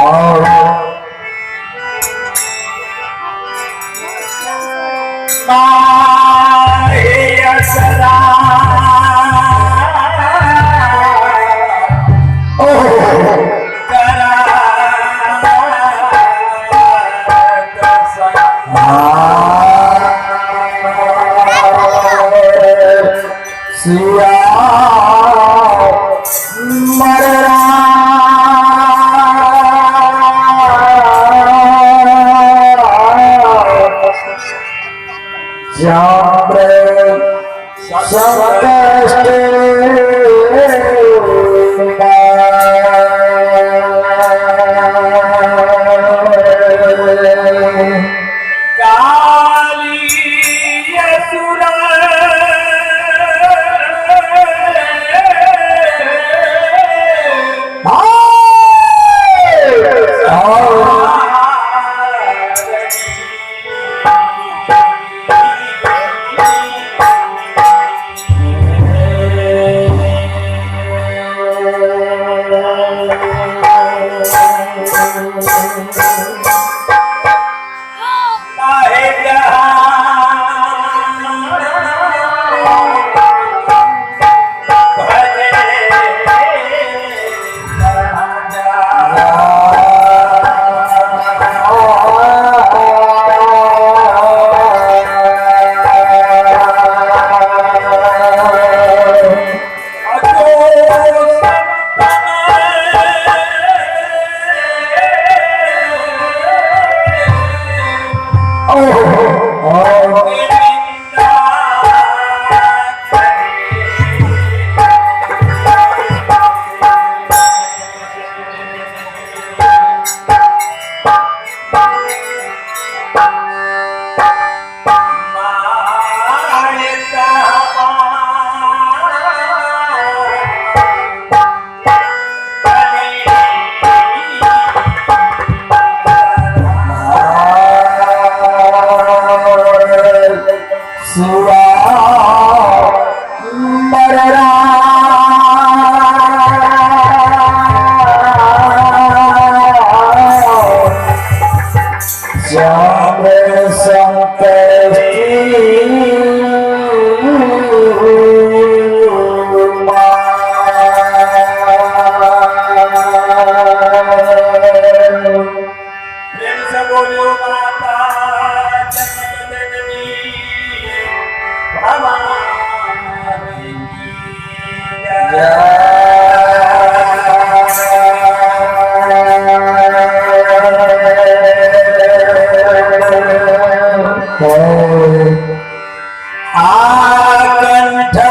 कंठ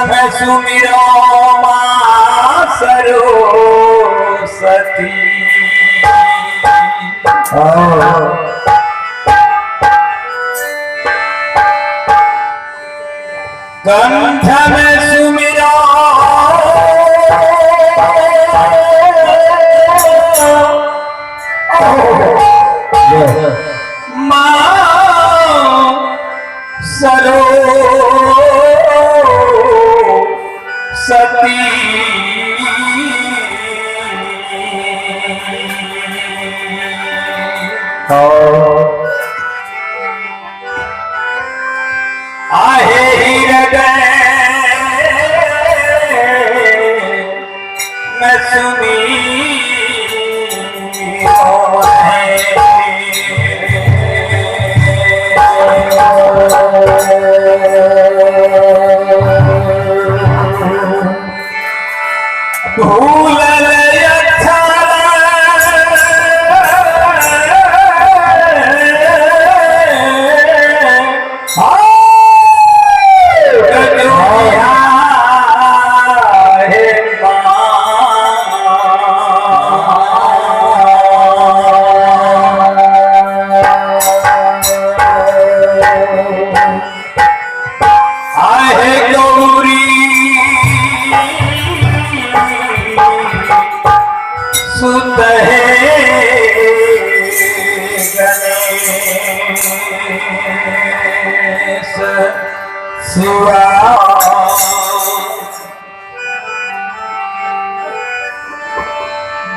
में सुमिरो सरो सती आहे हृदय में सुनी भूल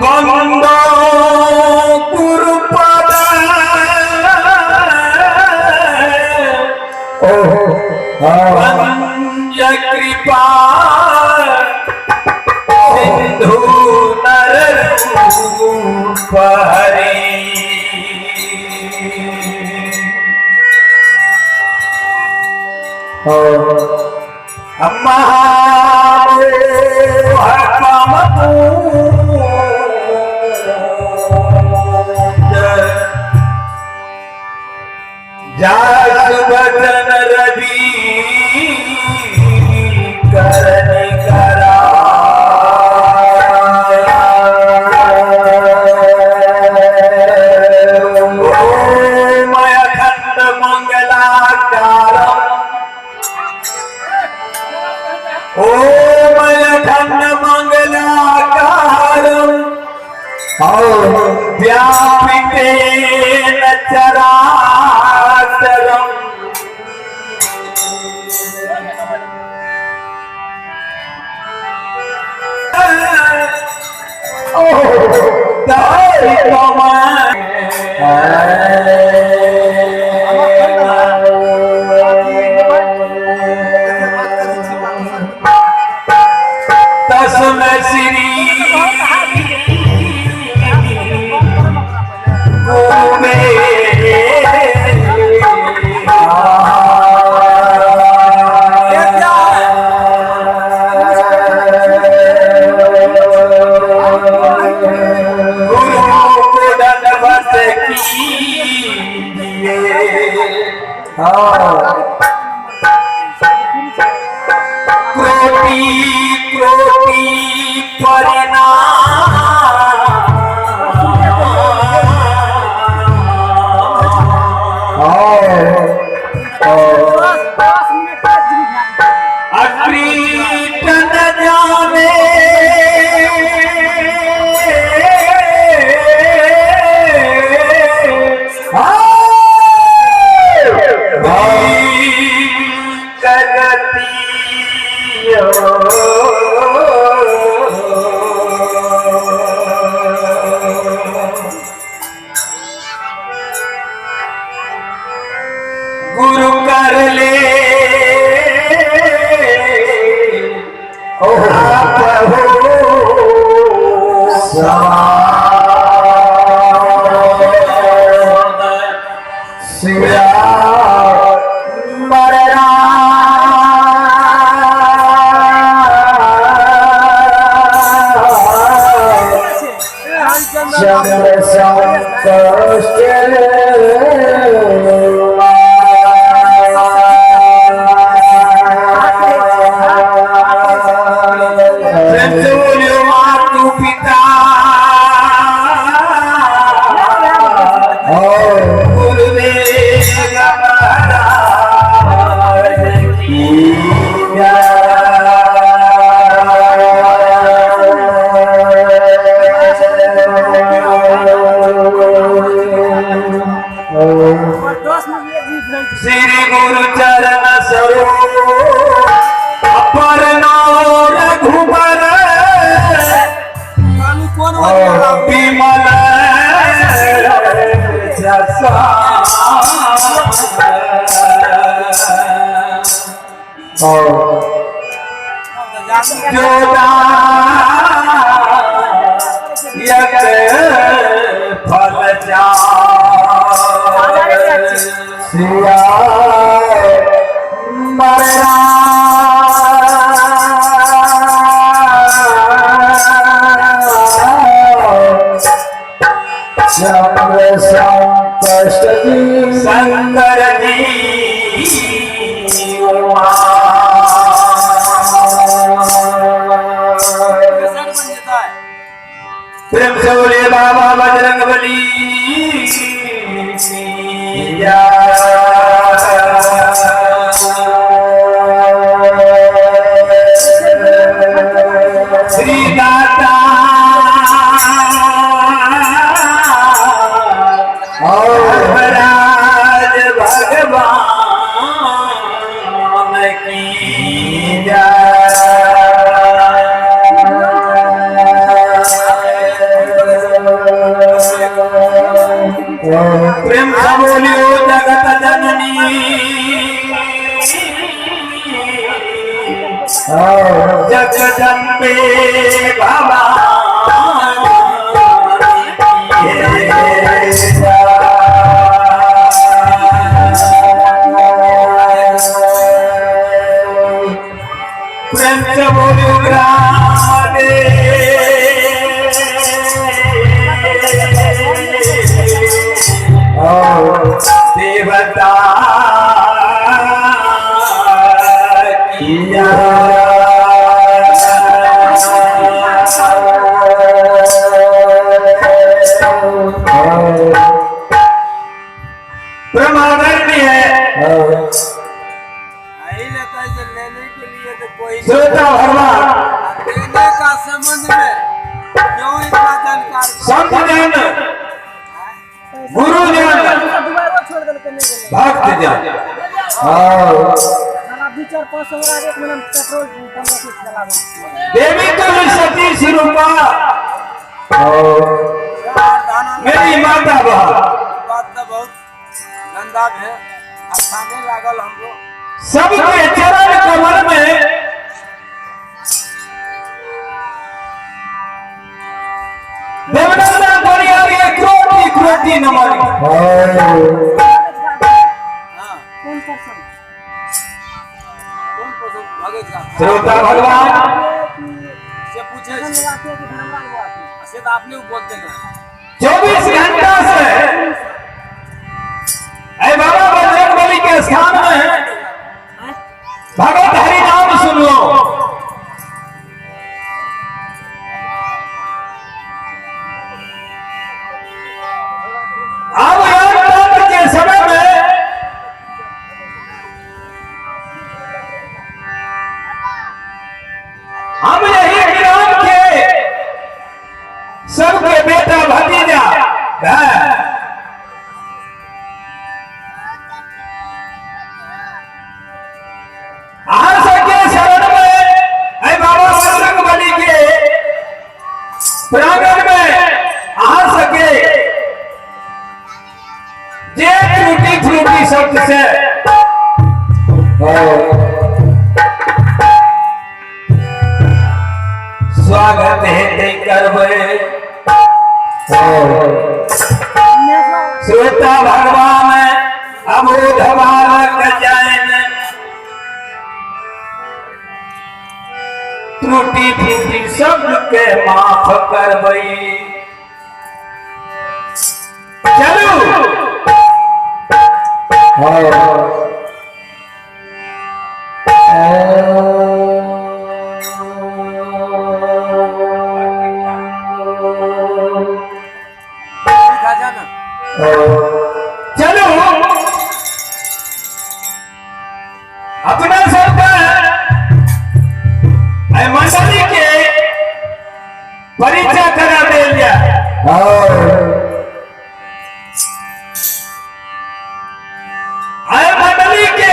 बंदो हरि जास बदन रवि करनि करा अखंड मंगलाकारम ओम अखंड मंगलाकारम व्यापितेन चराचरम् तस्मै श्री क्रोटी क्रोटी गुरु कर ले श्री गुरु चरण सरोज अपर रघुबर विमल जसा जोदा यक फल जा सिया मरना संकष्ट शंकर जी प्रेम से बोले बाबा बजरंग बली श्री दाता राज भगवान की प्रेम से बोलियो जगत जननी जगदम्बे भवानी श्रोता भगवान देने का संबंध में क्यों इतना जानकार संत जन गुरु जन भक्त जन देवी तुम सती स्वरूपा मेरी माता बात तो बहुत गंदा है अच्छा नहीं लागल हमको सबके चरण कमल में देवनंदन परिवार के कोटि कोटि नमन श्रोता भगवान से पूछे से तो आपने बोलते हैं 24 घंटा से ऐ बाबा बजरंगबली के स्थान में भगत हरि नाम सुन लो अब रामचंद्र के समय में हम यही ग्राम के सबके बेटा भतीजा के शरण में ऐ बाबा बजरंगबली के प्रांगण में आ सके जे टूटी फूटी शब्द से स्वागत है करवे श्रोता भगवान अमोध बालक जैन त्रुटि फूटी शब्द के माफ करवई चलो चलो अपना सबका मंडली के परिचय करा दे लिया मंडली के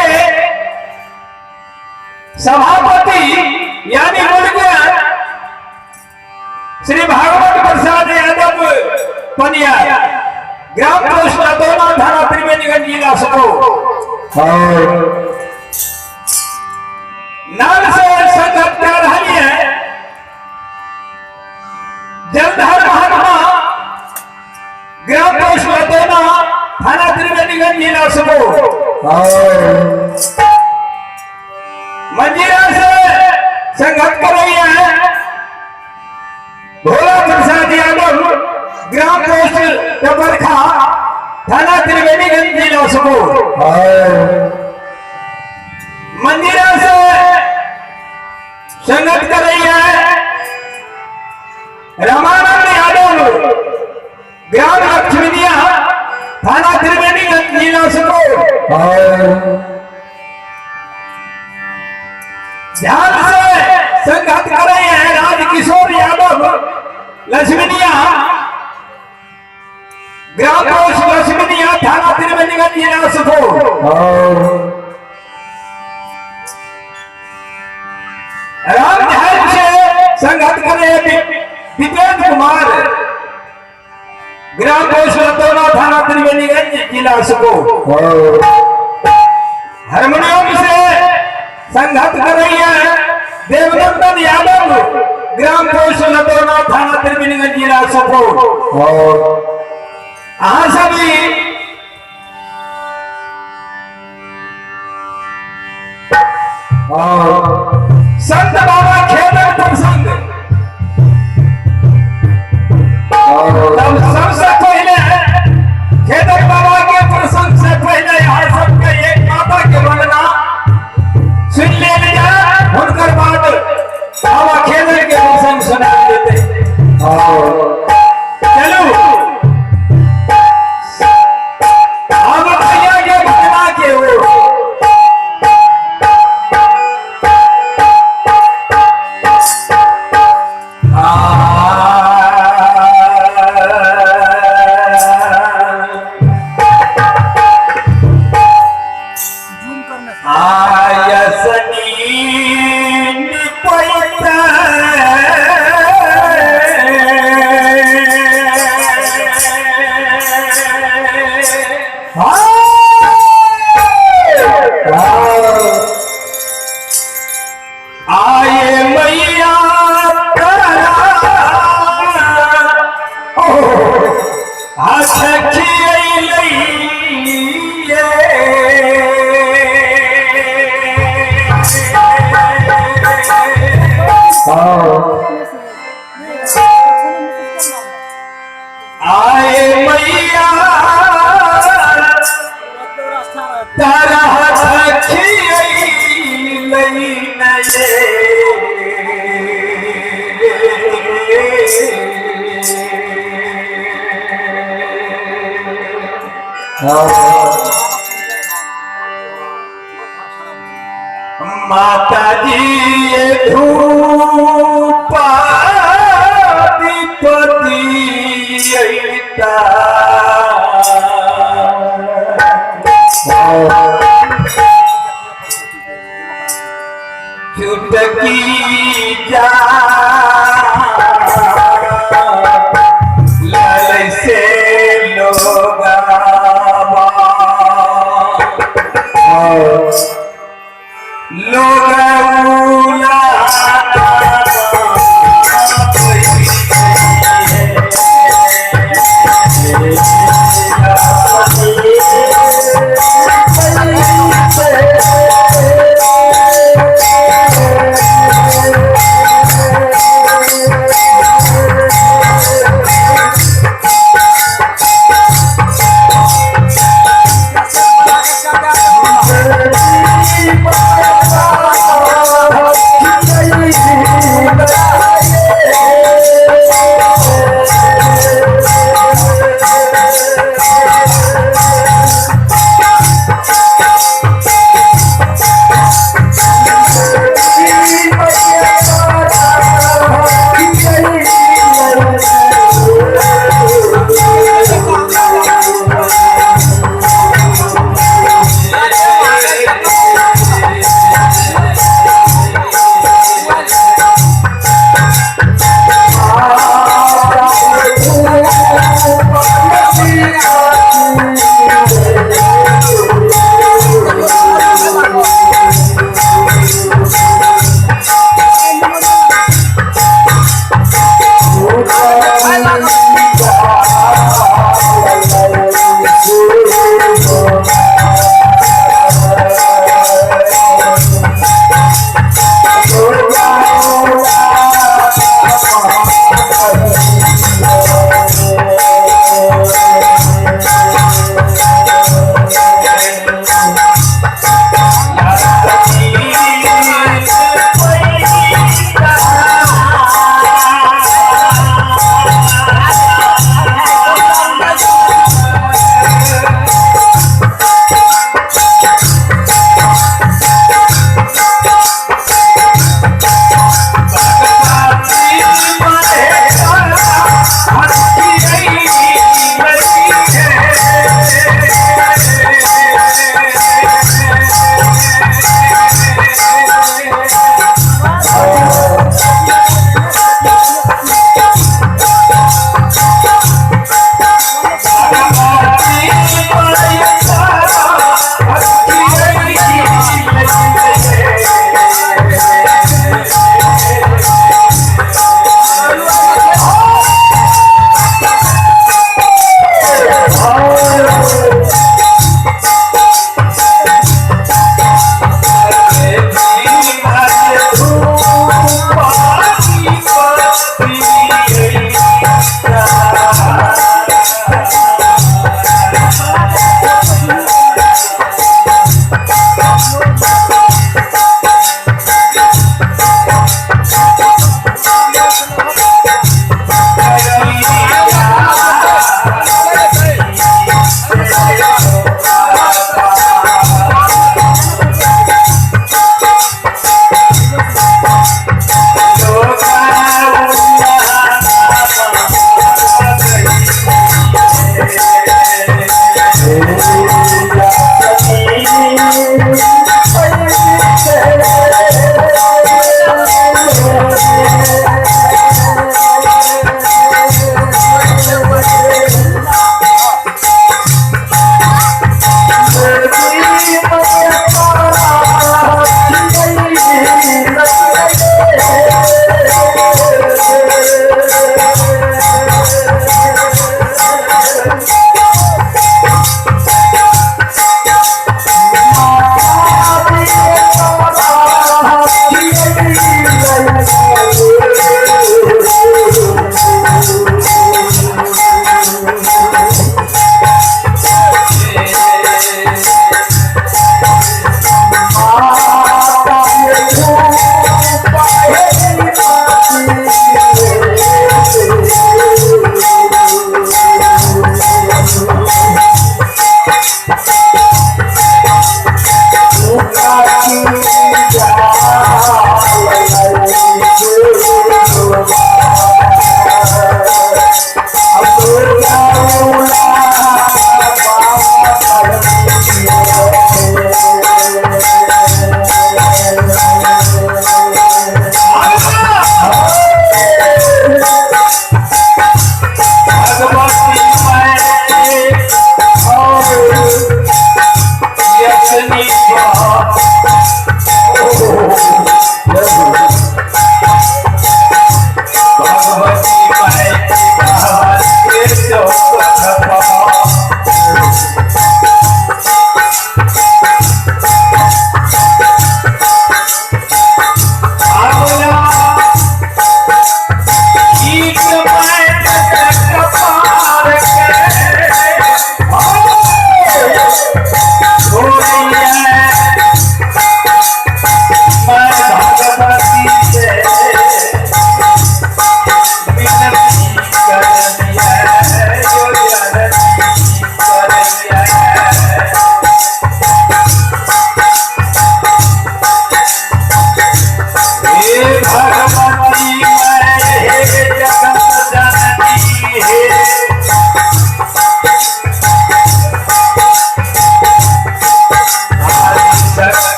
सभापति यानी मुर्गन श्री भागवत प्रसाद यादव पंजियार ग्राम पोस्ट लतौना थाना त्रिवेणीगंज जिला सुपौल नाम से संगत कर रही है जलधर महात्मा ग्राम पोस्ट लतौना थाना त्रिवेणीगंज जिला सुपौल मंजीरा से संगत कर रही है भोला प्रसाद यादव ग्राम पोस्ट टपरखा थाना त्रिवेणीगंज जिला सुपौल मंजीरा से संगत कर रही है रामानंद यादव ग्राम लक्ष्मीनिया थाना त्रिवेणीगंज जिला सुपौल ध्यान से संगत कर रहे हैं राजकिशोर यादव लक्ष्मीनिया ग्राम पोस्ट लक्ष्मीनिया थाना त्रिवेणीगंज जिला सुपौल रामदेव से संगत कर रहे दीपेंद्र कुमार ग्राम पोस्ट लतौना थाना त्रिवेणीगंज जिला सुपौल हारमोनियम से संगत कर रही है देवनंदन यादव ग्राम पोस्ट लतौना थाना त्रिवेणीगंज जिला सुपौल सभी संत बाबा खेलक प्रसंग तब सबसे पहले खेलक बाबा के प्रसंग से पहले यहाँ सबके एक माता के वंदना सुन ले लिया उनकर बाद बाबा खेलक के प्रसंग सुना देते चलो अब भैया के वंदना के हो आए मैया तारा सखी लई नये माता जी धूपा दीपति चुटकी जा लाल से लोगा लोगा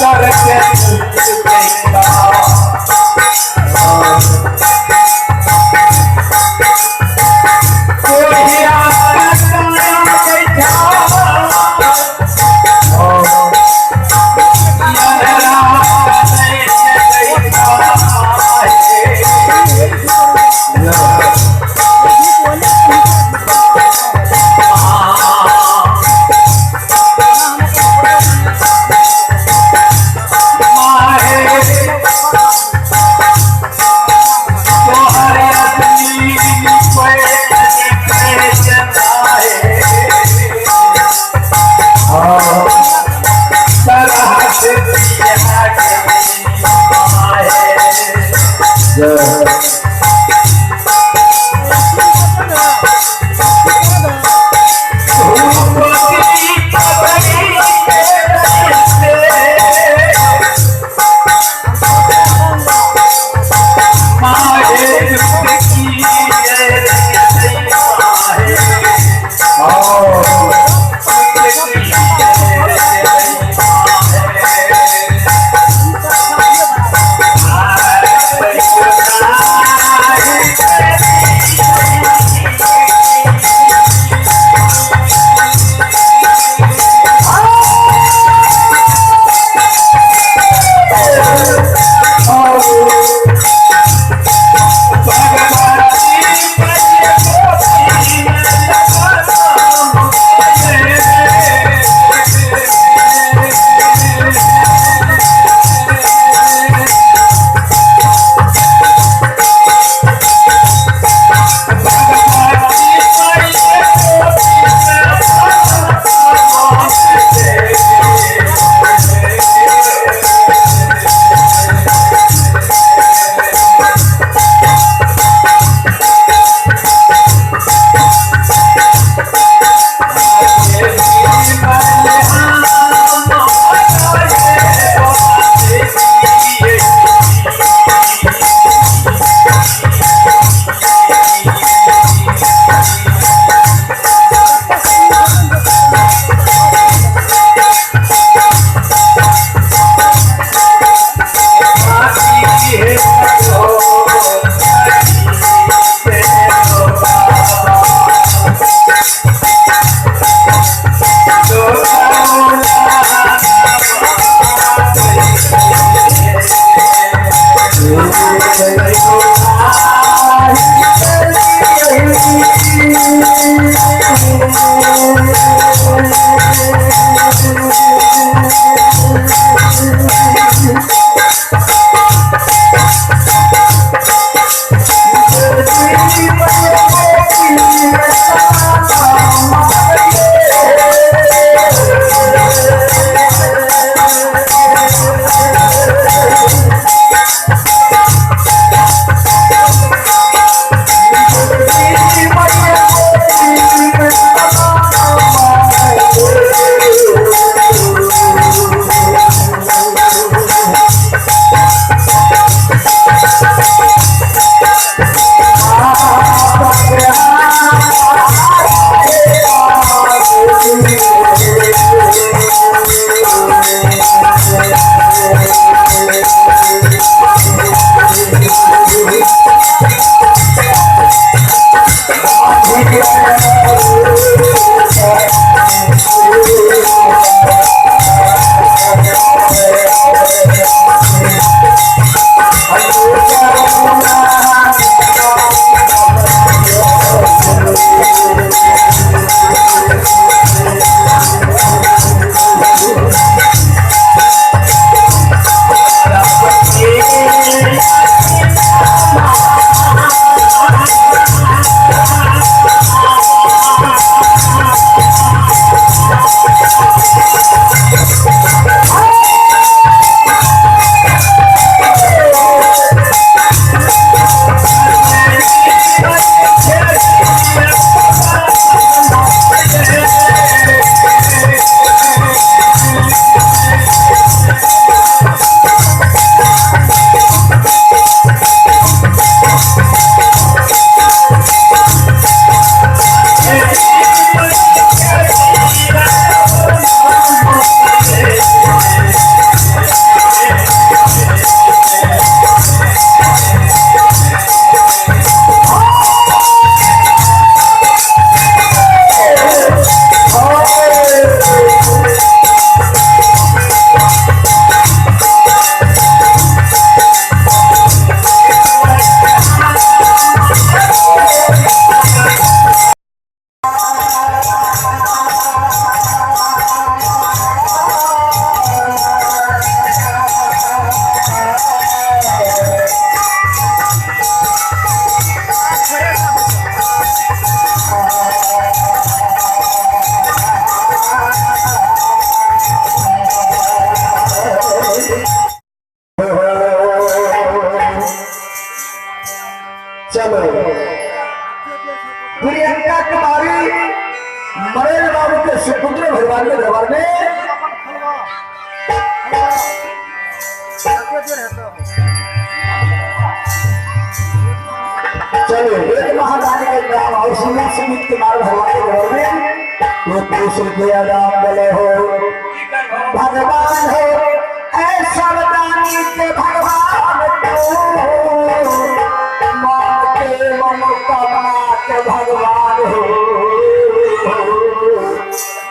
करके चलो प्रियंका कुमारी मरेल बाबू के सुपुत्र भगवान के दरबार में चलो एक महारानी के नाम और सुमित कुमार भगवान के दरबार में वो कृष्ण के राम बोले हो भगवान हो ऐसा दानी के भगवान को मान के मनोकामना के भगवान हो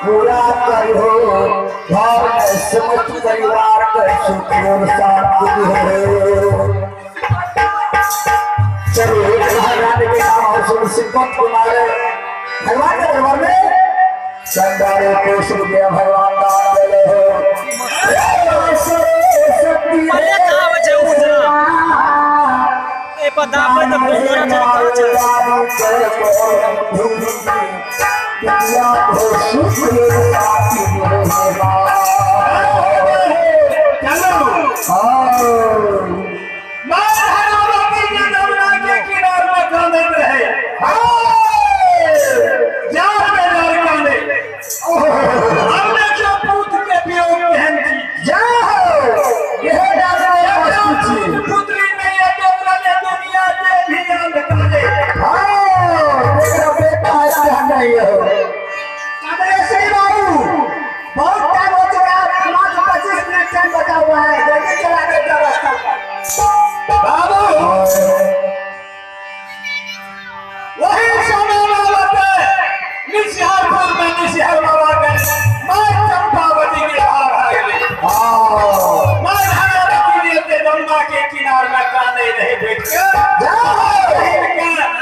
पूरा करो घर में समस्त परिवार के सुख और शांति हो। चलो महाराज के नाम और सुमित कुमार भगवान के दरबार में संदारे को शुरू किया भगवान दान दे हो अरे कहाँ बचे उधर ए पता पर तो फोन करा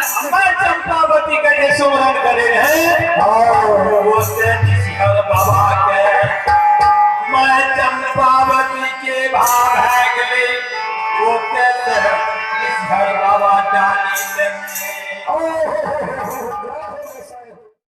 चंपावती का ये सुमरन करे हैं वो बाबा के मैं चंपावती के भाग है गले वो कहते हैं इस घर बाबा जानी